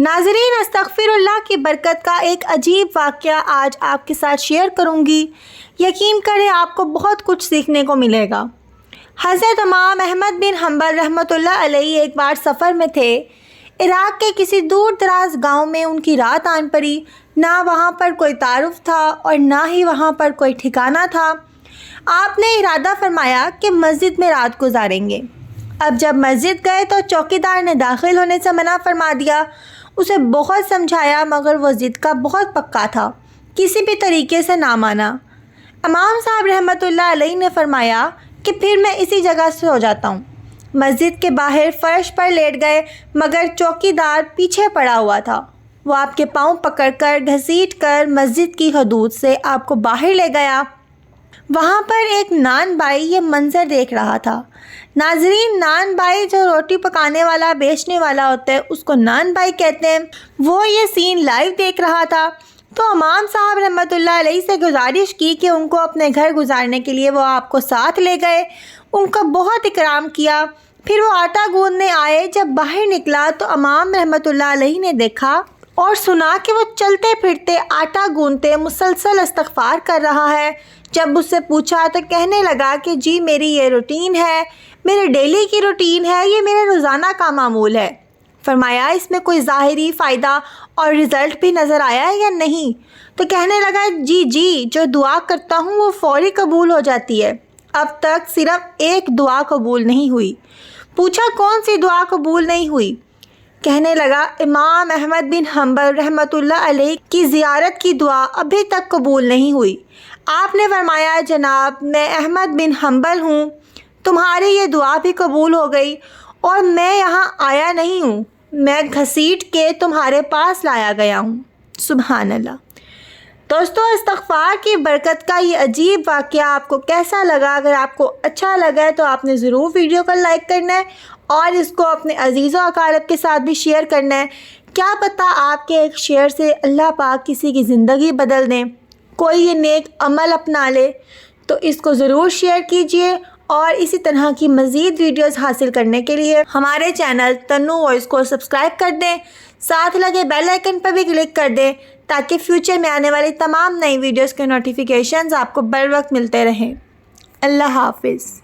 ناظرین، استغفر اللہ کی برکت کا ایک عجیب واقعہ آج آپ کے ساتھ شیئر کروں گی۔ یقین کریں آپ کو بہت کچھ سیکھنے کو ملے گا۔ حضرت امام احمد بن حنبل رحمۃ اللہ علیہ ایک بار سفر میں تھے۔ عراق کے کسی دور دراز گاؤں میں ان کی رات آن پڑی۔ نہ وہاں پر کوئی تعارف تھا اور نہ ہی وہاں پر کوئی ٹھکانہ تھا۔ آپ نے ارادہ فرمایا کہ مسجد میں رات گزاریں گے۔ اب جب مسجد گئے تو چوکیدار نے داخل ہونے سے منع فرما دیا۔ اسے بہت سمجھایا مگر وہ ضد کا بہت پکا تھا، کسی بھی طریقے سے نہ مانا۔ امام صاحب رحمۃ اللہ علیہ نے فرمایا کہ پھر میں اسی جگہ سے سو جاتا ہوں۔ مسجد کے باہر فرش پر لیٹ گئے مگر چوکیدار پیچھے پڑا ہوا تھا۔ وہ آپ کے پاؤں پکڑ کر گھسیٹ کر مسجد کی حدود سے آپ کو باہر لے گیا۔ وہاں پر ایک نان بائی یہ منظر دیکھ رہا تھا۔ ناظرین، نان بائی جو روٹی پکانے والا بیچنے والا ہوتا ہے اس کو نان بائی کہتے ہیں۔ وہ یہ سین لائیو دیکھ رہا تھا تو امام صاحب رحمۃ اللہ علیہ سے گزارش کی کہ ان کو اپنے گھر گزارنے کے لیے وہ آپ کو ساتھ لے گئے۔ ان کا بہت اکرام کیا۔ پھر وہ آٹا گوندنے آئے۔ جب باہر نکلا تو امام رحمۃ اللہ علیہ نے دیکھا اور سنا کہ وہ چلتے پھرتے آٹا گوندتے مسلسل استغفار کر رہا ہے۔ جب اس سے پوچھا تو کہنے لگا کہ جی میری یہ روٹین ہے، میرے ڈیلی کی روٹین ہے، یہ میرے روزانہ کا معمول ہے۔ فرمایا اس میں کوئی ظاہری فائدہ اور رزلٹ بھی نظر آیا ہے یا نہیں؟ تو کہنے لگا جی جو دعا کرتا ہوں وہ فوری قبول ہو جاتی ہے۔ اب تک صرف ایک دعا قبول نہیں ہوئی۔ پوچھا کون سی دعا قبول نہیں ہوئی؟ کہنے لگا امام احمد بن حنبل رحمۃ اللہ علیہ کی زیارت کی دعا ابھی تک قبول نہیں ہوئی۔ آپ نے فرمایا جناب میں احمد بن حنبل ہوں، تمہاری یہ دعا بھی قبول ہو گئی اور میں یہاں آیا نہیں ہوں، میں گھسیٹ کے تمہارے پاس لایا گیا ہوں۔ سبحان اللہ۔ دوستو، استغفار کی برکت کا یہ عجیب واقعہ آپ کو کیسا لگا؟ اگر آپ کو اچھا لگا ہے تو آپ نے ضرور ویڈیو کو لائک کرنا ہے اور اس کو اپنے عزیز و اقارب کے ساتھ بھی شیئر کرنا ہے۔ کیا پتہ آپ کے ایک شیئر سے اللہ پاک کسی کی زندگی بدل دیں، کوئی یہ نیک عمل اپنا لے۔ تو اس کو ضرور شیئر کیجئے اور اسی طرح کی مزید ویڈیوز حاصل کرنے کے لیے ہمارے چینل تنو وائس کو سبسکرائب کر دیں، ساتھ لگے بیل آئیکن پر بھی کلک کر دیں تاکہ فیوچر میں آنے والی تمام نئی ویڈیوز کے نوٹیفیکیشنز آپ کو بر وقت ملتے رہیں۔ اللہ حافظ۔